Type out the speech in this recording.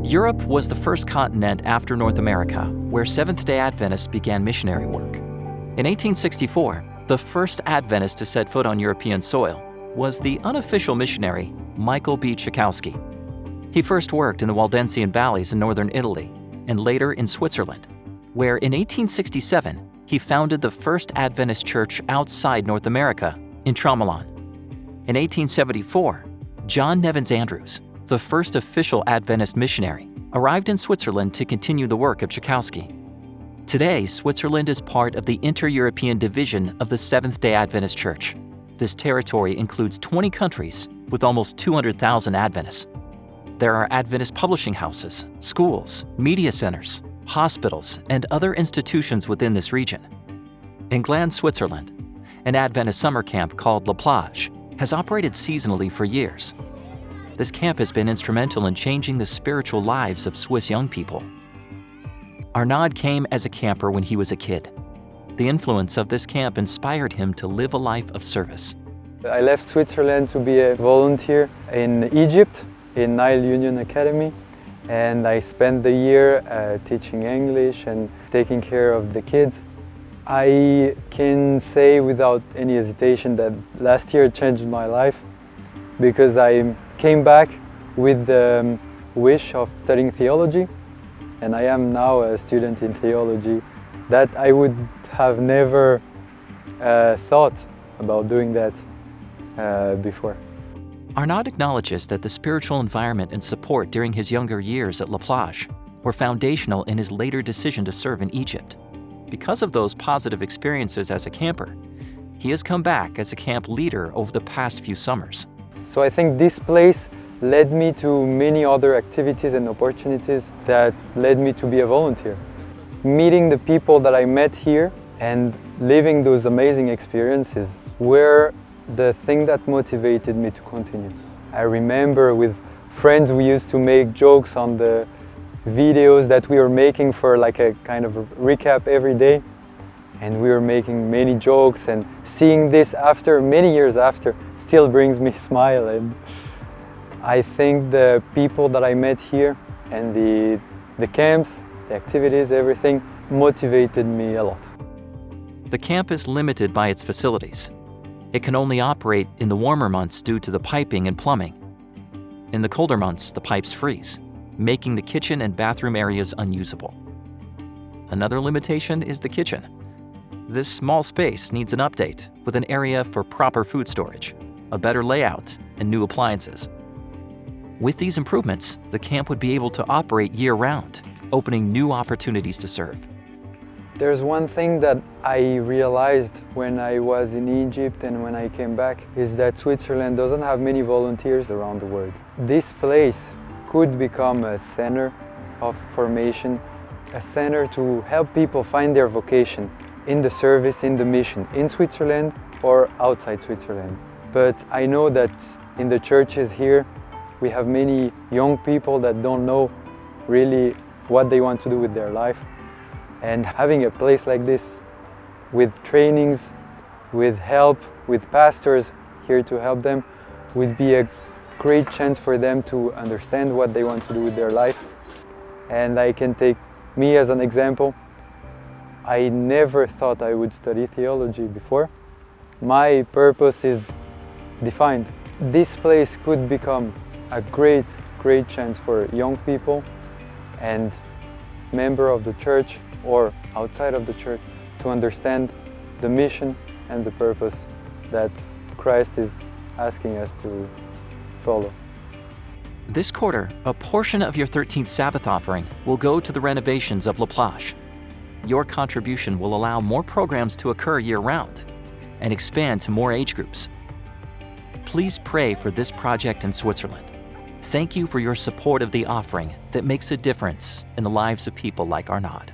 Europe was the first continent after North America where Seventh-day Adventists began missionary work. In 1864, the first Adventist to set foot on European soil was the unofficial missionary Michael B. Czachowski. He first worked in the Waldensian valleys in northern Italy and later in Switzerland, where in 1867 he founded the first Adventist church outside North America in Tremolon. In 1874, John Nevins Andrews, the first official Adventist missionary, arrived in Switzerland to continue the work of Czachowski. Today, Switzerland is part of the Inter-European Division of the Seventh-day Adventist Church. This territory includes 20 countries with almost 200,000 Adventists. There are Adventist publishing houses, schools, media centers, hospitals, and other institutions within this region. In Gland, Switzerland, an Adventist summer camp called La Plage has operated seasonally for years. This camp has been instrumental in changing the spiritual lives of Swiss young people. Arnaud came as a camper when he was a kid. The influence of this camp inspired him to live a life of service. I left Switzerland to be a volunteer in Egypt, in Nile Union Academy, and I spent the year teaching English and taking care of the kids. I can say without any hesitation that last year changed my life, because I came back with the wish of studying theology, and I am now a student in theology. That I would have never thought about doing that before. Arnaud acknowledges that the spiritual environment and support during his younger years at La Plage were foundational in his later decision to serve in Egypt. Because of those positive experiences as a camper, he has come back as a camp leader over the past few summers. So I think this place led me to many other activities and opportunities that led me to be a volunteer. Meeting the people that I met here and living those amazing experiences were the thing that motivated me to continue. I remember with friends we used to make jokes on the videos that we were making for like a kind of a recap every day, and we were making many jokes, and seeing this after many years after still brings me a smile. And I think the people that I met here and the camps, the activities, everything motivated me a lot. The camp is limited by its facilities. It can only operate in the warmer months due to the piping and plumbing. In the colder months, the pipes freeze, making the kitchen and bathroom areas unusable. Another limitation is the kitchen. This small space needs an update with an area for proper food storage, a better layout, and new appliances. With these improvements, the camp would be able to operate year-round, opening new opportunities to serve. There's one thing that I realized when I was in Egypt and when I came back, is that Switzerland doesn't have many volunteers around the world. This place could become a center of formation, a center to help people find their vocation in the service, in the mission, in Switzerland or outside Switzerland. But I know that in the churches here, we have many young people that don't know really what they want to do with their life. And having a place like this with trainings, with help, with pastors here to help them would be a great chance for them to understand what they want to do with their life. And I can take me as an example. I never thought I would study theology before. My purpose is defined. This place could become a great chance for young people and members of the church or outside of the church to understand the mission and the purpose that Christ is asking us to follow. This quarter, a portion of your 13th Sabbath offering will go to the renovations of La Plage. Your contribution will allow more programs to occur year-round and expand to more age groups. Please pray for this project in Switzerland. Thank you for your support of the offering that makes a difference in the lives of people like Arnaud.